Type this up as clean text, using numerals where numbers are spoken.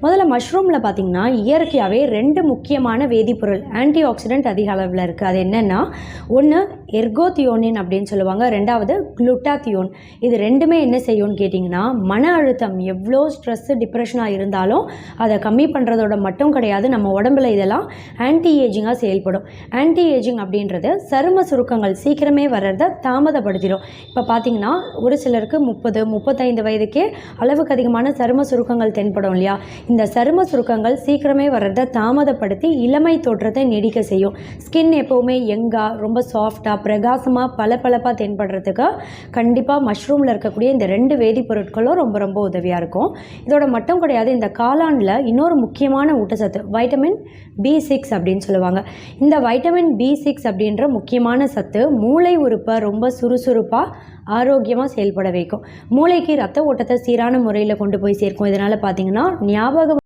முதல்ல மஷ்ரூமில் பார்த்திங்கன்னா இயற்கையாகவே 2 முக்கியமான வேதிப்பொருள் ஆன்டி ஆக்சிடென்ட் அதிக அளவில் இருக்குது. அது என்னென்னா, ஒன்று எர்கோதியோனின் அப்படின்னு சொல்லுவாங்க, 2வது குளுட்டாத்தியோன். இது ரெண்டுமே என்ன செய்யும்னு கேட்டிங்கன்னா, மன அழுத்தம் எவ்வளோ ஸ்ட்ரெஸ்ஸு டிப்ரெஷனாக இருந்தாலும் அதை கம்மி பண்ணுறதோட மட்டும் கிடையாது, நம்ம உடம்புல இதெல்லாம் ஆன்டி ஏஜிங்காக செயல்படும். ஆன்டி ஏஜிங் அப்படின்றது சரும சுருக்கங்கள் சீக்கிரமே வர்றதை தாமதப்படுத்திடும். இப்போ பார்த்திங்கன்னா ஒரு சிலருக்கு 30-35 வயதுக்கே அளவுக்கு அதிகமான சரும சுருக்கங்கள் தென்படும் இல்லையா? இந்த சரும சுருக்கங்கள் சீக்கிரமே வர்றதை தாமதப்படுத்தி இளமை தோற்றத்தை நீடிக்க செய்யும். ஸ்கின் எப்போவுமே யங்காக ரொம்ப சாஃப்டாக பிரகாசமாக பளபளப்பாக தென்படுறதுக்கு கண்டிப்பாக மஷ்ரூமில் இருக்கக்கூடிய இந்த 2 வேதிப்பொருட்களும் ரொம்ப ரொம்ப உதவியாக இருக்கும். இதோட மட்டும் கிடையாது, இந்த காளானில் இன்னொரு முக்கியமான ஊட்டச்சத்து வைட்டமின் B6 அப்படின்னு சொல்லுவாங்க. இந்த வைட்டமின் B6 அப்படின்ற முக்கியமான சத்து மூளை உறுப்பை ரொம்ப சுறுசுறுப்பாக ஆரோக்கியமாக செயல்பட வைக்கும். மூளைக்கு ரத்த ஓட்டத்தை சீரான முறையில் கொண்டு போய் சேர்க்கும். இதனால் பார்த்திங்கன்னா ஞாபகம்